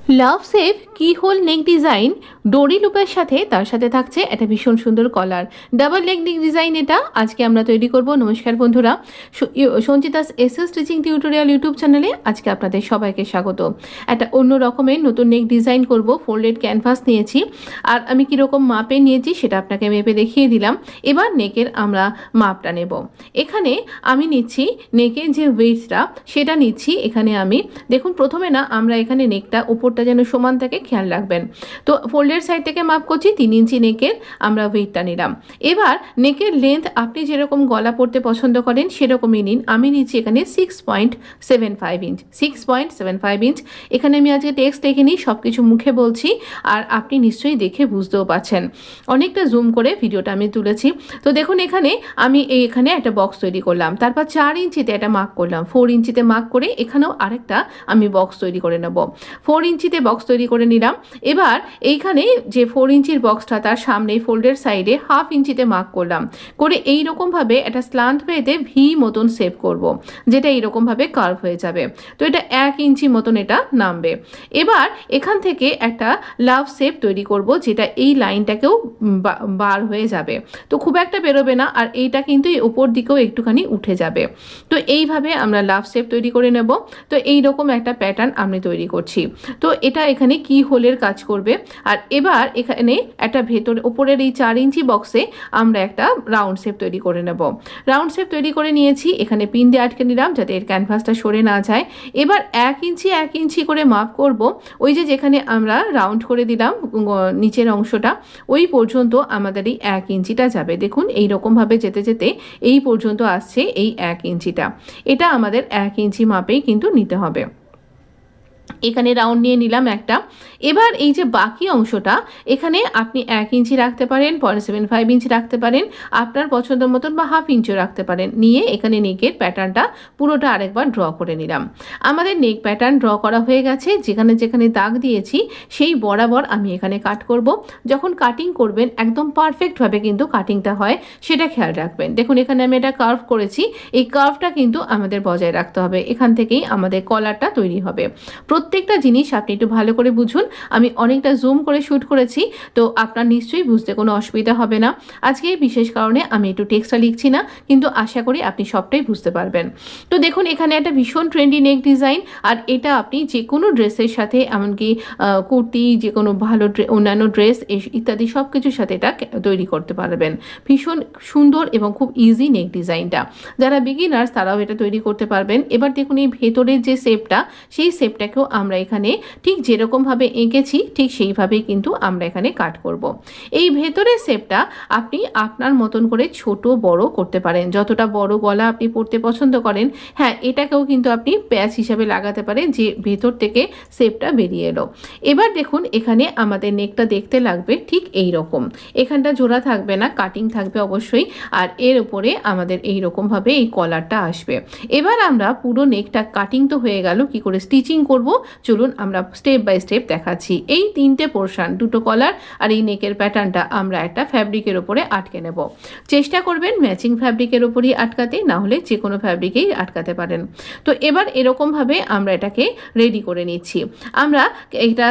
লাভ save কি whole নেক design ডোরি লুপের সাথে তার সাথে থাকছে একটা ভীষণ সুন্দর কলার ডাবল নেক ডিজাইন। এটা আজকে আমরা তৈরি করব। নমস্কার বন্ধুরা, Sanchita's SS stitching tutorial YouTube চ্যানেলে আজকে আপনাদের সবাইকে স্বাগত। একটা অন্য রকমের নতুন নেক ডিজাইন করব। ফোল্ডেড ক্যানভাস নিয়েছি আর আমি কীরকম মাপে নিয়েছি সেটা আপনাকে মেপে দেখিয়ে দিলাম। এবার নেকের আমরা মাপটা নেব। এখানে আমি নিচ্ছি নেকের যে ওয়েটটা সেটা নিচ্ছি। এখানে আমি দেখুন, প্রথমে না আমরা এখানে নেকটা উপরটা যেন সমান থাকে খেয়াল রাখবেন। তো ফোল্ডের সাইড থেকে মাপ করছি 3 ইঞ্চি নেকের আমরা ওয়েটটা নিলাম। এবার নেকের লেন্থ আপনি যেরকম গলা পরতে পছন্দ করেন সেরকমই নিন। আমি নিচ্ছি এখানে 6.75 ইঞ্চ। 6.75 ইঞ্চ। এখানে আমি আজকে টেক্সট লিখে নিই, সব কিছু মুখে বলছি আর আপনি নিশ্চয়ই দেখে বুঝতেও পারছেন। অনেকটা জুম করে ভিডিওটা আমি তুলেছি। তো দেখুন, এখানে আমি এখানে একটা বক্স তৈরি করলাম, তারপর 4 ইঞ্চিতে একটা মার্ক করলাম, 4 ইঞ্চিতে মার্ক করে এখানেও আরেকটা আমি বক্স তৈরি করে নেব। 4 ইঞ্চিতে বক্স তৈরি করে নিলাম। এবার এইখানে যে 4 ইঞ্চির বক্সটা তার সামনে ফোল্ডের সাইডে 1/2 ইঞ্চিতে মার্ক করলাম, করে এইরকমভাবে একটা স্ল্যান্ট ওয়েতে ভি মতন সেভ করব, যেটা এইরকমভাবে কার্ভ হয়ে যাবে। তো এটা 1 ইঞ্চি মতন এটা নামবে। এবার এখান থেকে একটা লাভ শেপ তৈরি করব, যেটা এই লাইনটাকেও বার হয়ে যাবে। তো খুব একটা বেরোবে না, আর এইটা কিন্তু উপর দিকেও একটুখানি উঠে যাবে। তো এইভাবে আমরা লাভ শেপ তৈরি করে নেব। তো এইরকম একটা প্যাটার্ন আমি তৈরি করছি। তো এটা এখানে কি হোলের কাজ করবে। আর এবার এখানে একটা ভেতরে উপরের এই 4 ইঞ্চি বক্সে আমরা একটা রাউন্ড শেপ তৈরি করে নেব। রাউন্ড শেপ তৈরি করে নিয়েছি, এখানে পিন দিয়ে আটকে নিলাম যাতে এর ক্যানভাসটা সরে না যায়। এবার 1 ইঞ্চি করে মাপ করব। ওই যেখানে আমরা রাউন্ড করে দিলাম নিচের অংশটা, ওই পর্যন্ত আমাদের এই 1 ইঞ্চিটা যাবে। দেখুন, এইরকমভাবে যেতে যেতে এই পর্যন্ত আসছে এই 1 ইঞ্চিটা। এটা আমাদের 1 ইঞ্চি মাপেই কিন্তু নিতে হবে। এখানে রাউন্ড নিয়ে নিলাম একটা। এবার এই যে বাকি অংশটা, এখানে আপনি 1 ইঞ্চি রাখতে পারেন, 0.75 ইঞ্চি রাখতে পারেন, আপনার পছন্দ মতন, বা 1/2 ইঞ্চিও রাখতে পারেন। নিয়ে এখানে নেকের প্যাটার্নটা পুরোটা আরেকবার ড্র করে নিলাম। আমাদের নেক প্যাটার্ন ড্র করা হয়ে গেছে। যেখানে যেখানে দাগ দিয়েছি সেই বরাবর আমি এখানে কাট করব। যখন কাটিং করবেন একদম পারফেক্টভাবে কিন্তু কাটিংটা হয়, সেটা খেয়াল রাখবেন। দেখুন, এখানে আমি এটা কার্ভ করেছি। এই কার্ভটা কিন্তু আমাদের বজায় রাখতে হবে। এখান থেকেই আমাদের কলারটা তৈরি হবে। প্রত্যেকটা জিনিস আপনি একটু ভালো করে বুঝুন। আমি অনেকটা জুম করে শ্যুট করেছি, তো আপনার নিশ্চয়ই বুঝতে কোনো অসুবিধা হবে না। আজকে বিশেষ কারণে আমি একটু টেক্সটটা লিখছি না, কিন্তু আশা করি আপনি সবটাই বুঝতে পারবেন। তো দেখুন, এখানে একটা ভীষণ ট্রেন্ডি নেক ডিজাইন, আর এটা আপনি যে কোনো ড্রেসের সাথে, এমনকি কুর্তি, যে কোনো ভালো অন্যান্য ড্রেস ইত্যাদি সব কিছুর সাথে এটা তৈরি করতে পারবেন। ভীষণ সুন্দর এবং খুব ইজি নেক ডিজাইনটা। যারা বিগিনার্স তারাও এটা তৈরি করতে পারবেন। এবার দেখুন, এই ভেতরের যে শেপটা, সেই শেপটাকেও আমরা এখানে ঠিক যেরকমভাবে এঁকেছি ঠিক সেইভাবেই কিন্তু আমরা এখানে কাট করব। এই ভেতরের শেপটা আপনি আপনার মতন করে ছোট বড় করতে পারেন। যতটা বড় গলা আপনি পরতে পছন্দ করেন, হ্যাঁ, এটাকেও কিন্তু আপনি প্যাচ হিসাবে লাগাতে পারেন, যে ভেতর থেকে শেপটা বেরিয়ে এলো। এবার দেখুন, এখানে আমাদের নেকটা দেখতে লাগবে ঠিক এই রকম। এখানটা জোড়া থাকবে না, কাটিং থাকবে অবশ্যই, আর এর উপরে আমাদের এই রকমভাবে এই কলারটা আসবে। এবার আমরা পুরো নেকটা কাটিং তো হয়ে গেল, কি করে স্টিচিং করব চলুন আমরা স্টেপ বাই স্টেপ দেখাচ্ছি। এই 3টে পোর্শন, 2টো কলার আর এই নেকের প্যাটার্নটা আমরা একটা ফ্যাব্রিকের উপরে আটকে নেব। চেষ্টা করবেন ম্যাচিং ফ্যাব্রিকের উপরই আটকাতে, না হলে যে কোনো ফ্যাব্রিকেই আটকাতে পারেন। তো এবার এরকমভাবে আমরা এটাকে রেডি করে নিচ্ছি। আমরা এটা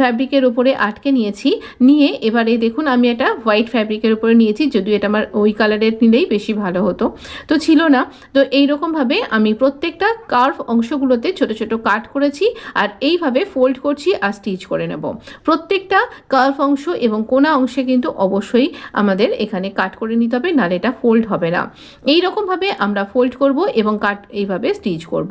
ফ্যাব্রিকের উপরে আটকে নিয়েছি। নিয়ে এবারে দেখুন, আমি এটা হোয়াইট ফ্যাব্রিকের উপরে নিয়েছি, যদিও এটা আমার ওই কালারের নিলেই বেশি ভালো হতো, তো ছিল না। তো এইরকমভাবে আমি প্রত্যেকটা কার্ভ অংশগুলোতে ছোট ছোট কাট করেছি, আর এইভাবে ফোল্ড করছি আর স্টিচ করে নেব। প্রত্যেকটা কার্ভ অংশ এবং কোনা অংশে কিন্তু অবশ্যই আমাদের এখানে কাট করে নিতে হবে, নাহলে এটা ফোল্ড হবে না। এই রকমভাবে আমরা ফোল্ড করব এবং কাট এইভাবে স্টিচ করব।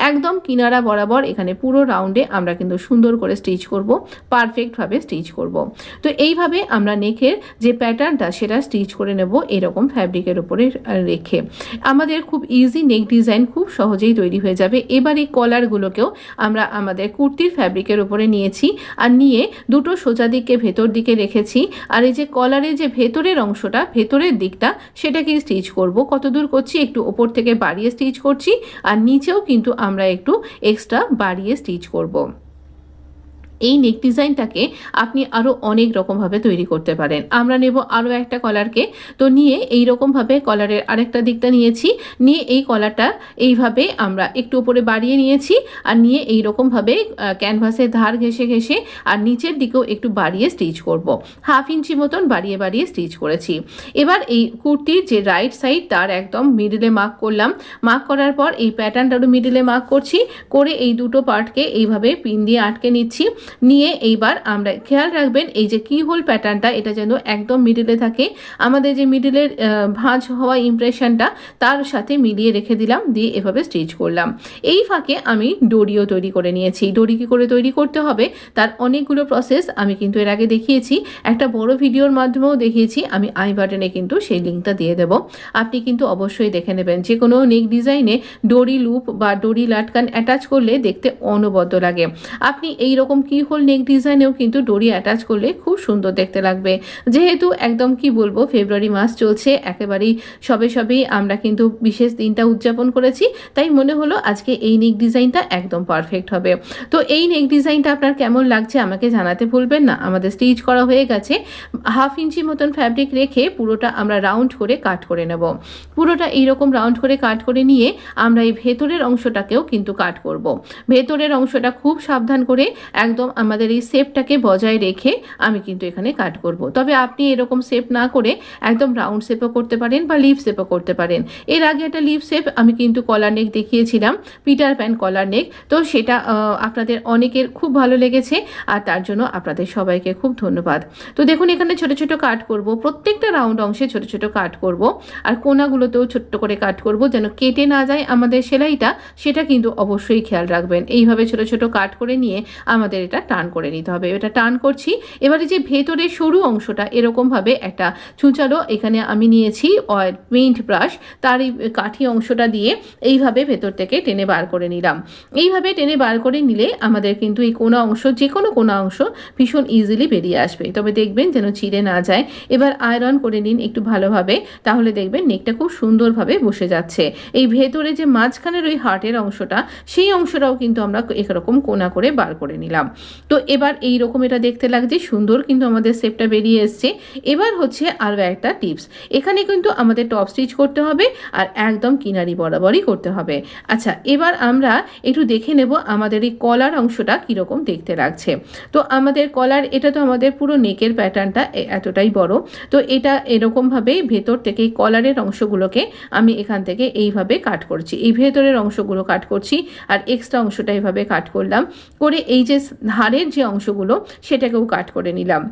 একদম কিনারা বরাবর এখানে পুরো রাউন্ডে আমরা কিন্তু সুন্দর করে স্টিচ করব, পারফেক্টভাবে স্টিচ করব। তো এইভাবে আমরা নেকের যে প্যাটার্নটা সেটা স্টিচ করে নেব এরকম ফ্যাব্রিকের উপরে রেখে। আমাদের খুব ইজি নেক ডিজাইন খুব সহজেই তৈরি হয়ে যাবে। এবার এই কলারগুলোকেও আমরা আমাদের কুর্তির ফ্যাব্রিকের উপরে নিয়েছি, আর নিয়ে দুটো সোজা দিকে ভেতর দিকে রেখেছি। আর এই যে কলারের যে ভেতরের অংশটা, ভেতরের দিকটা, সেটাকে স্টিচ করব। কতদূর করছি, একটু ওপর থেকে বাড়িয়ে স্টিচ করছি, আর নিচেও কিন্তু আমরা একটু এক্সট্রা বাড়িয়ে স্টিচ করব। এই নেক ডিজাইনটাকে আপনি আরও অনেক রকমভাবে তৈরি করতে পারেন। আমরা নেব আরও একটা কলারকে, তো নিয়ে এই রকমভাবে কলারের আরেকটা দিকটা নিয়েছি, নিয়ে এই কলারটা এইভাবে আমরা একটু উপরে বাড়িয়ে নিয়েছি, আর নিয়ে এই রকমভাবে ক্যানভাসের ধার ঘেঁষে ঘেঁষে আর নিচের দিকেও একটু বাড়িয়ে স্টিচ করব। 1/2 ইঞ্চি মতন বাড়িয়ে বাড়িয়ে স্টিচ করেছি। এবার এই কুর্তির যে রাইট সাইড তার একদম মিডিলে মার্ক করলাম। মার্ক করার পর এই প্যাটার্নটারও মিডিলে মার্ক করছি, করে এই দুটো পার্টকে এইভাবে পিন দিয়ে আটকে নিচ্ছি। নিয়ে এইবার আমরা খেয়াল রাখবেন এই যে কি হোল প্যাটার্নটা এটা যেন একদম মিডিলে থাকে। আমাদের যে মিডিলের ভাঁজ হওয়া ইমপ্রেশনটা তার সাথে মিলিয়ে রেখে দিলাম, দিয়ে এভাবে স্টিচ করলাম। এই ফাঁকে আমি ডরিও তৈরি করে নিয়েছি। ডরি কী করে তৈরি করতে হবে তার অনেকগুলো প্রসেস আমি কিন্তু এর আগে দেখিয়েছি, একটা বড় ভিডিওর মাধ্যমেও দেখিয়েছি। আমি আই বাটনে কিন্তু সেই লিঙ্কটা দিয়ে দেবো, আপনি কিন্তু অবশ্যই দেখে নেবেন। যে কোনো নেক ডিজাইনে ডরি লুপ বা ডরি লাটকান অ্যাটাচ করলে দেখতে অনবদ্য লাগে। আপনি এই রকম কি হোল নেক ডিজাইনেও কিন্তু ডরি অ্যাটাচ করলে খুব সুন্দর দেখতে লাগবে। যেহেতু একদম কি বলবো ফেব্রুয়ারি মাস চলছে, একেবারেই সবেই আমরা কিন্তু বিশেষ দিনটা উদযাপন করেছি, তাই মনে হলো আজকে এই নেক ডিজাইনটা একদম পারফেক্ট হবে। তো এই নেক ডিজাইনটা আপনার কেমন লাগছে আমাকে জানাতে ভুলবেন না। আমাদের স্টিচ করা হয়ে গেছে। 1/2 ইঞ্চি মতন ফ্যাব্রিক রেখে পুরোটা আমরা রাউন্ড করে কাট করে নেব। পুরোটা এইরকম রাউন্ড করে কাট করে নিয়ে আমরা এই ভেতরের অংশটাকেও কিন্তু কাট করব। ভেতরের অংশটা খুব সাবধান করে একদম আমাদের এই শেপটাকে বজায় রেখে আমি কিন্তু এখানে কাট করব। তবে আপনি এরকম শেপ না করে একদম রাউন্ড শেপও করতে পারেন বা লিভ শেপও করতে পারেন। এর আগে একটা লিভ শেপ আমি কিন্তু কলার নেক দেখিয়েছিলাম, পিটার প্যান কলার নেক, তো সেটা আপনাদের অনেকের খুব ভালো লেগেছে, আর তার জন্য আপনাদের সবাইকে খুব ধন্যবাদ। তো দেখুন এখানে ছোট ছোট কাট করব, প্রত্যেকটা রাউন্ড অংশে ছোট ছোট কাট করব, আর কোনাগুলোতেও ছোট্ট করে কাট করব যেন কেটে না যায় আমাদের সেলাইটা, সেটা কিন্তু অবশ্যই খেয়াল রাখবেন। এইভাবে ছোট ছোট কাট করে নিয়ে আমাদের এটা টার্ন করে নিতে হবে। এটা টার্ন করছি। এবারে যে ভেতরের সরু অংশটা এরকমভাবে একটা ছুঁচালো এখানে আমি নিয়েছি অয়েল পেইন্ট ব্রাশ, তার এই কাঠি অংশটা দিয়ে এইভাবে ভেতর থেকে টেনে বার করে নিলাম। এইভাবে টেনে বার করে নিলে আমাদের কিন্তু এই কোনা অংশ, যে কোনো কোনা অংশ ভীষণ ইজিলি বেরিয়ে আসবে। তবে দেখবেন যেন ছিঁড়ে না যায়। এবার আয়রন করে নিন একটু ভালোভাবে, তাহলে দেখবেন নেকটা খুব সুন্দরভাবে বসে যাচ্ছে। এই ভেতরে যে মাঝখানের ওই হার্টের অংশটা, সেই অংশটাও কিন্তু আমরা এরকম কোনা করে বার করে নিলাম। তো এবার এই রকম এটা দেখতে লাগছে সুন্দর, কিন্তু আমাদের শেপটা বেরিয়ে এসছে। এবার হচ্ছে আরও একটা টিপস, এখানে কিন্তু আমাদের টপ স্টিচ করতে হবে আর একদম কিনারি বরাবরই করতে হবে। আচ্ছা, এবার আমরা একটু দেখে নেব আমাদের এই কলার অংশটা কীরকম দেখতে লাগছে। তো আমাদের কলার, এটা তো আমাদের পুরো নেকের প্যাটার্নটা এতটাই বড়, তো এটা এরকমভাবেই ভেতর থেকে এই কলারের অংশগুলোকে আমি এখান থেকে এইভাবে কাট করছি। এই ভেতরের অংশগুলো কাট করছি আর এক্সট্রা অংশটা এইভাবে কাট করলাম, করে এই যে ধারের যে অংশগুলো সেটাকেও কাট করে নিলাম।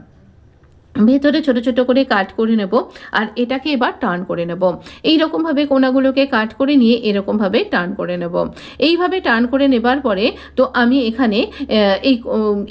ভেতরে ছোট ছোট করে কাট করে নেব, আর এটাকে এবার টার্ন করে নেব। এই রকমভাবে কোনাগুলোকে কাট করে নিয়ে এরকমভাবে টার্ন করে নেব। এইভাবে টার্ন করে নেবার পরে তো আমি এখানে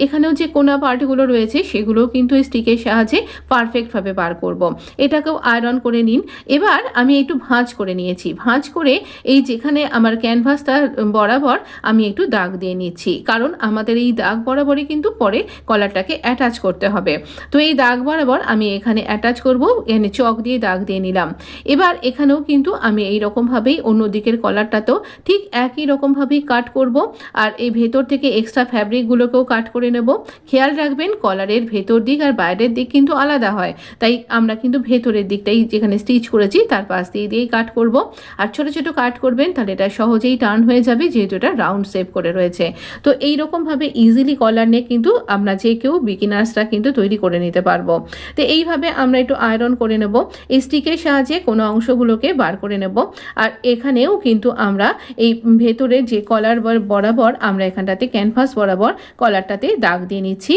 এখানেও যে কোনা পার্টগুলো রয়েছে সেগুলোও কিন্তু এই স্টিকের সাহায্যে পারফেক্টভাবে বার করব। এটাকেও আয়রন করে নিন। এবার আমি একটু ভাঁজ করে নিয়েছি। ভাঁজ করে এই যেখানে আমার ক্যানভাসটা বরাবর আমি একটু দাগ দিয়ে নিচ্ছি, কারণ আমাদের এই দাগ বরাবরই কিন্তু পরে কলারটাকে অ্যাটাচ করতে হবে। তো এই দাগ বরাবর আমি এখানে অ্যাটাচ করব, এখানে চক দিয়ে দাগ দিয়ে নিলাম। এবার এখানেও কিন্তু আমি এই রকমভাবেই অন্য দিকের কলারটাতেও ঠিক একই রকমভাবেই কাট করব, আর এই ভেতর থেকে এক্সট্রা ফ্যাব্রিকগুলোকেও কাট করে নেব। খেয়াল রাখবেন কলারের ভেতর দিক আর বাইরের দিক কিন্তু আলাদা হয়, তাই আমরা কিন্তু ভেতরের দিকটাই যেখানে স্টিচ করেছি তার পাশ দিয়েই কাট করব। আর ছোট ছোট কাট করবেন, তাহলে এটা সহজেই টার্ন হয়ে যাবে, যেহেতু এটা রাউন্ড শেপ করে রয়েছে। তো এই রকমভাবে ইজিলি কলার নেক কিন্তু আমরা যে কেউ বিগিনার্সরা কিন্তু তৈরি করে নিতে পারবো। তো এইভাবে আমরা একটু আয়রন করে নেব। এই স্টিকের সাহায্যে কোনো অংশগুলোকে বার করে নেব। আর এখানেও কিন্তু আমরা এই ভেতরে যে কলার বরাবর আমরা এখানটাতে ক্যানভাস বরাবর কলারটাতে দাগ দিয়ে নিচ্ছি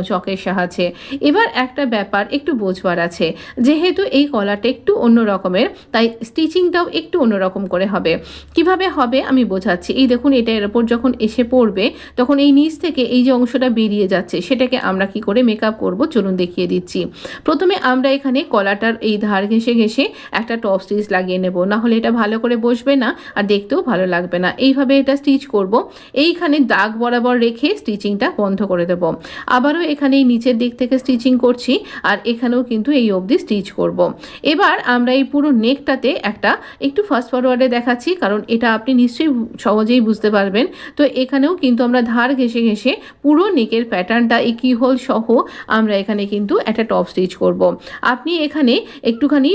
চকের সাহায্যে। এবার একটা ব্যাপার একটু বোঝবার আছে, যেহেতু এই কলারটা একটু অন্য রকমের, তাই স্টিচিংটাও একটু অন্যরকম করে হবে। কিভাবে হবে আমি বোঝাচ্ছি। এই দেখুন, এটা এর ওপর যখন এসে পড়বে তখন এই নিচ থেকে এই যে অংশটা বেরিয়ে যাচ্ছে সেটাকে আমরা কি করে মেকআপ করব চলুন দেখিয়ে দিচ্ছি। দেখাচ্ছি। প্রথমে আমরা এখানে কলারটার এই ধার ঘেঁষে ঘেঁষে একটা টপ স্টিচ লাগিয়ে নেব, না হলে এটা ভালো করে বসবে না আর দেখতেও ভালো লাগবে না। এইভাবে এটা স্টিচ করব। এইখানে দাগ বরাবর রেখে স্টিচিংটা বন্ধ করে দেব। আবারও এখানে এই নিচের দিক থেকে স্টিচিং করছি আর এখানেও কিন্তু এই অবধি স্টিচ করব। এবার আমরা এই পুরো নেকটাতে একটু ফাস্ট ফরওয়ার্ডে দেখাচ্ছি, কারণ এটা আপনি নিশ্চয়ই সহজেই বুঝতে পারবেন। তো এখানেও কিন্তু আমরা ধার ঘেঁষে ঘেঁষে পুরো নেকের প্যাটার্নটা এই কিহোল সহ আমরা এখানে কিন্তু একটা টপ স্টিচ করব। আপনি এখানে একটুখানি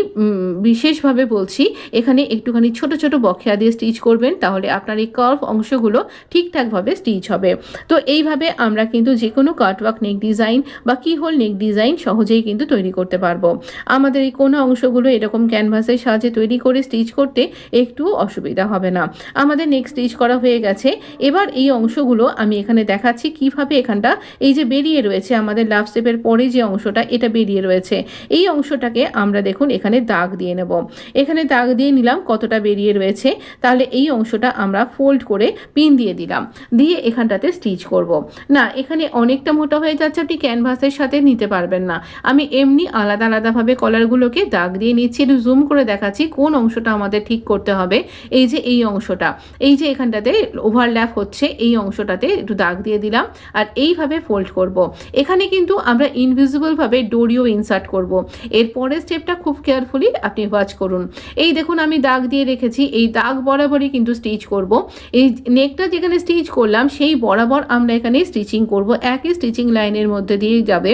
বিশেষভাবে বলছি, এখানে একটুখানি ছোট ছোট বকেয়া দিয়ে স্টিচ করবেন, তাহলে আপনার এই কার্ভ অংশগুলো ঠিকঠাকভাবে স্টিচ হবে। তো এইভাবে আমরা কিন্তু যে কোনো কাটওয়ার্ক নেক ডিজাইন বা কিহোল নেক ডিজাইন সহজেই কিন্তু তৈরি করতে পারবো। আমাদের এই কোনো অংশগুলো এরকম ক্যানভাসের সাহায্যে তৈরি করে স্টিচ করতে একটু অসুবিধা হবে না। আমাদের নেক স্টিচ করা হয়ে গেছে। এবার এই অংশগুলো আমি এখানে দেখাচ্ছি কিভাবে এখানটা এই যে বেরিয়ে রয়েছে আমাদের লাভ স্টেপের পরে যে অংশটা এটা বেরিয়ে রয়েছে, এই অংশটাকে আমরা দেখুন এখানে দাগ দিয়ে নেব। এখানে দাগ দিয়ে নিলাম কতটা বেরিয়ে রয়েছে, তাহলে এই অংশটা আমরা ফোল্ড করে পিন দিয়ে দিলাম, দিয়ে এখানটাতে স্টিচ করব। না, এখানে অনেকটা মোটা হয়ে যাচ্ছে, আপনি ক্যানভাসের সাথে নিতে পারবেন না। আমি এমনি আলাদা আলাদাভাবে কলারগুলোকে দাগ দিয়ে নিচ্ছি, একটু জুম করে দেখাচ্ছি কোন অংশটা আমাদের ঠিক করতে হবে। এই যে এই অংশটা, এই যে এখানটাতে ওভারল্যাপ হচ্ছে এই অংশটাতে একটু দাগ দিয়ে দিলাম আর এইভাবে ফোল্ড করব। এখানে কিন্তু আমরা ইনভিজিবলভাবে ডোরিও ইনসার্ট করব। এর পরের স্টেপটা খুব কেয়ারফুলি আপনি ওয়াচ করুন। এই দেখুন আমি দাগ দিয়ে রেখেছি, এই দাগ বরাবরই কিন্তু স্টিচ করব। এই নেকটা যেখানে স্টিচ করলাম সেই বরাবর আমরা এখানে স্টিচিং করব, একই স্টিচিং লাইনের মধ্যে দিয়ে যাবে,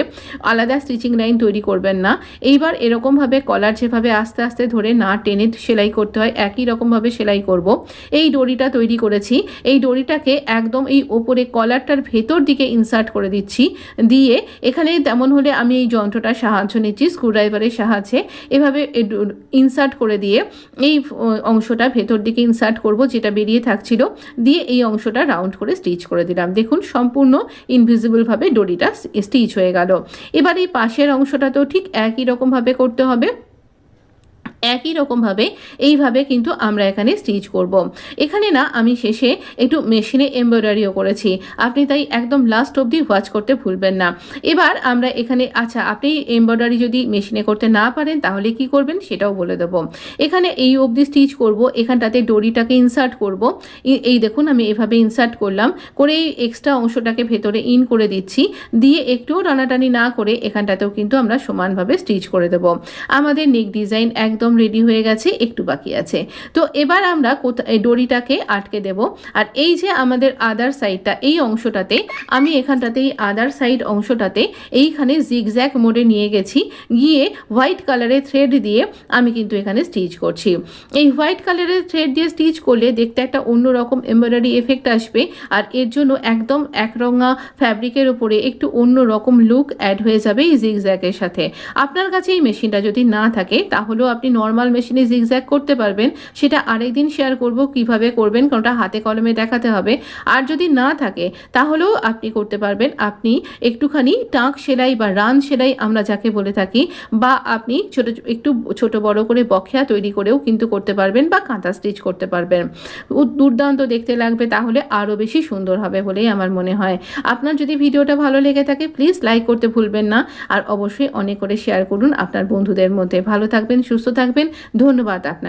আলাদা স্টিচিং লাইন তৈরি করবেন না। এইবার এরকমভাবে কলার যেভাবে আস্তে আস্তে ধরে না টেনে সেলাই করতে হয় একই রকমভাবে সেলাই করব। এই ডরিটা তৈরি করেছি, এই ডরিটাকে একদম এই ওপরে কলারটার ভেতর দিকে ইনসার্ট করে দিচ্ছি, দিয়ে এখানে তেমন হলে আমি এই যন্ত্রটার সাহায্য নিচ্ছি স্ক্রুড্রাইভারের সাহায্যে, এভাবে ইনসার্ট করে দিয়ে এই অংশটা ভেতর দিকে ইনসার্ট করব যেটা বেরিয়ে থাকছিল, দিয়ে এই অংশটা রাউন্ড করে স্টিচ করে দিলাম। দেখুন সম্পূর্ণ ইনভিজিবলভাবে ডরিটা স্টিচ হয়ে গেল। এবার এই পাশের অংশটাতেও ঠিক একই রকমভাবে করতে হবে, একই রকমভাবে এইভাবে কিন্তু আমরা এখানে স্টিচ করব। এখানে না আমি শেষে একটু মেশিনে এমব্রয়ডারিও করেছি, আপনি তাই একদম লাস্ট অবধি ওয়াচ করতে ভুলবেন না। এবার আমরা এখানে আপনি এমব্রয়ডারি যদি মেশিনে করতে না পারেন তাহলে কি করবেন সেটাও বলে দেবো। এখানে এই অবধি স্টিচ করব, এখানটাতে ডরিটাকে ইনসার্ট করব। এই দেখুন আমি এভাবে ইনসার্ট করলাম, করে এই এক্সট্রা অংশটাকে ভেতরে ইন করে দিচ্ছি, দিয়ে একটুও টানাটানি না করে এখানটাতেও কিন্তু আমরা সমানভাবে স্টিচ করে দেব। আমাদের নেক ডিজাইন একদম রেডি হয়ে গেছে, একটু বাকি আছে। তো এবার আমরা ডরিটাকে আটকে দেব। আর এই যে আমাদের আদার সাইডটা, এই অংশটাতে আমি এখানটাতে এই আদার সাইড অংশটাতে এইখানে জিগজ্যাগ মোডে নিয়ে গেছি, গিয়ে হোয়াইট কালারের থ্রেড দিয়ে আমি কিন্তু এখানে স্টিচ করছি। এই হোয়াইট কালারের থ্রেড দিয়ে স্টিচ করলে দেখতে একটা অন্যরকম এমব্রয়ডারি এফেক্ট আসবে, আর এর জন্য একদম একরঙা ফ্যাব্রিকের উপরে একটু অন্য রকম লুক অ্যাড হয়ে যাবে এই জিগজ্যাগের সাথে। আপনার কাছে এই মেশিনটা যদি না থাকে তাহলেও আপনি নর্মাল মেশিনে জিগজ্যাগ করতে পারবেন, সেটা আরেকদিন শেয়ার করব কিভাবে করবেন, কারণটা হাতে কলমে দেখাতে হবে। আর যদি না থাকে তাহলেও আপনি করতে পারবেন, আপনি একটুখানি টাক সেলাই বা রান সেলাই আমরা যাকে বলে থাকি, বা আপনি একটু ছোট বড় করে বকেয়া তৈরি করেও কিন্তু করতে পারবেন, বা কাঁথা স্টিচ করতে পারবেন। দুর্দান্ত দেখতে লাগবে, তাহলে আরও বেশি সুন্দর হবে বলেই আমার মনে হয়। আপনার যদি ভিডিওটা ভালো লেগে থাকে প্লিজ লাইক করতে ভুলবেন না, আর অবশ্যই অনেক করে শেয়ার করুন আপনার বন্ধুদের মধ্যে। ভালো থাকবেন, সুস্থ থাকবেন, ধন্যবাদ আপনার।